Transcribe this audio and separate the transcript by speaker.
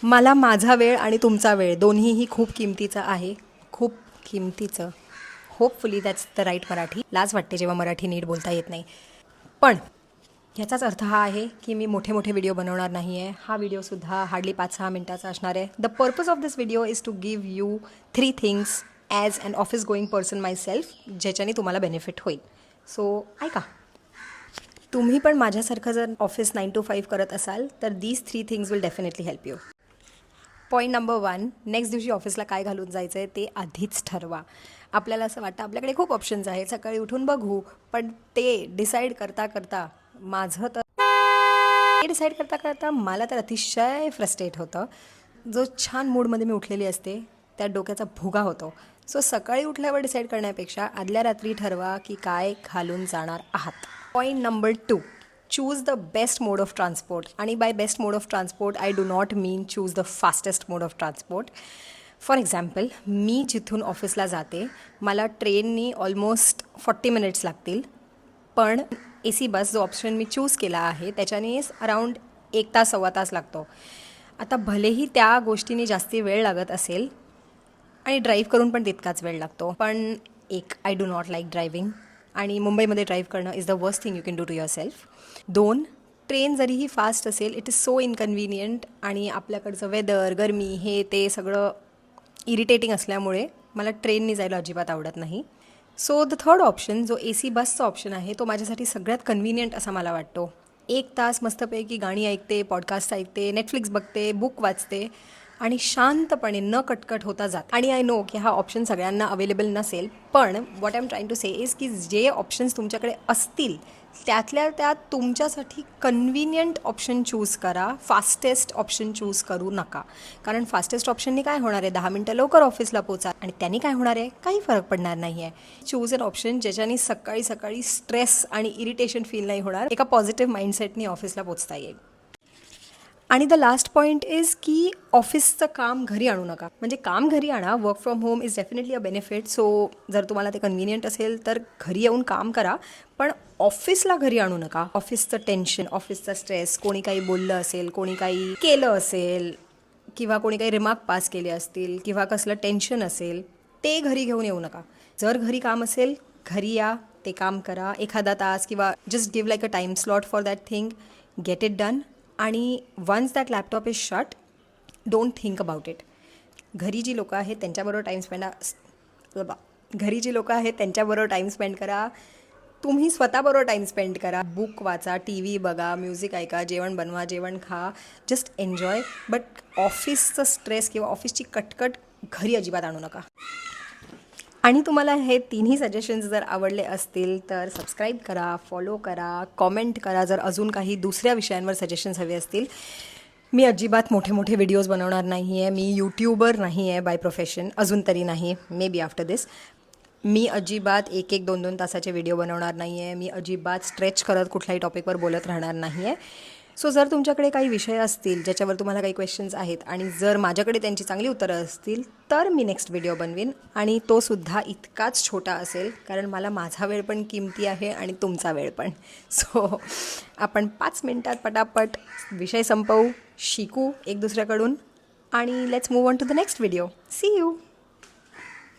Speaker 1: मला माझा वेळ आणि तुमचा वेळ दोन्हीही खूप किमतीचं आहे. खूप किमतीचं. Hopefully that's the right Marathi. लाज वाटते जेव्हा मराठी नीट बोलता येत नाही. पण ह्याचाच अर्थ हा आहे की मी मोठे मोठे व्हिडिओ बनवणार नाही आहे. हा व्हिडिओसुद्धा हार्डली 5-6 मिनटाचा असणार आहे. The purpose of this video is to give you 3 things as an office going person myself, ज्याच्याने तुम्हाला बेनिफिट होईल. सो ऐका. तुम्ही पण माझ्यासारखं जर ऑफिस 9 to 5 करत असाल तर these 3 things will definitely help you. Point number 1, next दिवशी ऑफिसला काय घालून जायचं आहे ते आधीच ठरवा. आपल्याला असं वाटतं आपल्याकडे खूप ऑप्शन्स आहेत, सकाळी उठून बघू, पण ते डिसाईड करता करता मला तर अतिशय फ्रस्ट्रेट होतं. जो छान मूडमध्ये मी उठलेली असते त्या डोक्याचा भुगा होतो. सो सकाळी उठल्यावर डिसाईड करण्यापेक्षा आदल्या रात्री ठरवा की काय घालून जाणार आहात. Point number 2, choose the best mode of transport. आणि by best mode of transport I do not mean choose the fastest mode of transport. For example, मी जिथून ऑफिसला जाते मला ट्रेननी ऑलमोस्ट 40 मिनिट्स लागतील, पण AC बस जो ऑप्शन मी चूज केला आहे त्याच्याने अराऊंड 1 तास 1.25 तास लागतो. आता भलेही त्या गोष्टीने जास्ती वेळ लागत असेल आणि ड्राईव्ह करून पण तितकाच वेळ लागतो, पण I do not like driving आणि मुंबईमध्ये ड्राईव्ह करणं is the worst thing you can do to yourself. 2, train जरीही फास्ट असेल इट इज सो इनकन्व्हिनियंट आणि आपल्याकडचं वेदर, गरमी हे ते सगळं इरिटेटिंग असल्यामुळे मला ट्रेननी जायला अजिबात आवडत नाही. सो द थर्ड ऑप्शन जो AC बसचा ऑप्शन आहे तो माझ्यासाठी सगळ्यात कन्व्हिनियंट असा मला वाटतो. 1 तास मस्तपैकी गाणी ऐकते, पॉडकास्ट ऐकते, नेटफ्लिक्स बघते, बुक वाचते आणि शांतपणे न कटकट होता जात. आणि आय नो की हा ऑप्शन सगळ्यांना अवेलेबल नसेल, पण what I am trying to say is की जे ऑप्शन्स तुमच्याकडे असतील त्यातल्या त्यात तुमच्यासाठी कन्व्हिनियंट ऑप्शन चूज करा. फास्टेस्ट ऑप्शन चूज करू नका, कारण फास्टेस्ट ऑप्शननी काय होणार आहे, 10 मिनटं लवकर ऑफिसला पोचा आणि त्यांनी काय होणार आहे, काही फरक पडणार नाही आहे. चूज अन ऑप्शन ज्याच्याने सकाळी सकाळी स्ट्रेस आणि इरिटेशन फील नाही होणार, एका पॉझिटिव्ह माइंडसेटनी ऑफिसला पोचता येईल. आणि द लास्ट पॉईंट इज की ऑफिसचं काम घरी आणू नका. म्हणजे काम घरी आणा, work from home is definitely a benefit. So जर तुम्हाला ते कन्व्हिनियंट असेल तर घरी येऊन काम करा, पण ऑफिसला घरी आणू नका. ऑफिसचं टेन्शन, ऑफिसचा स्ट्रेस, कोणी काही बोललं असेल, कोणी काही केलं असेल किंवा कोणी काही रिमार्क पास केले असतील किंवा कसलं टेन्शन असेल ते घरी घेऊन येऊ नका. जर घरी काम असेल घरी या, ते काम करा, एखादा तास किंवा just give like a time slot for that thing, get it done. आणि once that laptop is shut, don't think about it. घरी जी लोकं आहेत त्यांच्याबरोबर टाईम स्पेंड करा. तुम्ही स्वतःबरोबर टाईम स्पेंड करा. बुक वाचा, TV बघा, म्युझिक ऐका, जेवण बनवा, जेवण खा, जस्ट एन्जॉय. बट ऑफिसचं स्ट्रेस किंवा ऑफिसची कटकट घरी अजिबात आणू नका. आणि तुम्हाला हे तिन्ही सजेशन्स जर आवडले असतील तर सबस्क्राईब करा, फॉलो करा, कॉमेंट करा. जर अजून काही दुसऱ्या विषयांवर सजेशन्स हवे असतील. मी अजिबात मोठे मोठे व्हिडिओज बनवणार नाही आहे. मी यूट्यूबर नाही आहे बाय प्रोफेशन, अजून तरी नाही, मे बी आफ्टर दिस. मी अजिबात 1-2 तासाचे व्हिडिओ बनवणार नाही आहे. मी अजिबात स्ट्रेच करत कुठल्याही टॉपिकवर बोलत राहणार नाही आहे. सो जर तुमच्याकडे काही विषय असतील ज्याच्यावर तुम्हाला काही क्वेश्चन्स आहेत आणि जर माझ्याकडे त्यांची चांगली उत्तरं असतील तर मी नेक्स्ट व्हिडिओ बनवीन. आणि तो सुद्धा इतकाच छोटा असेल, कारण मला माझा वेळ पण किमती आहे आणि तुमचा वेळ पण. सो आपण 5 मिनटात पटापट विषय संपवू, शिकू एक दुसऱ्याकडून आणि let's move on to the next video. See you.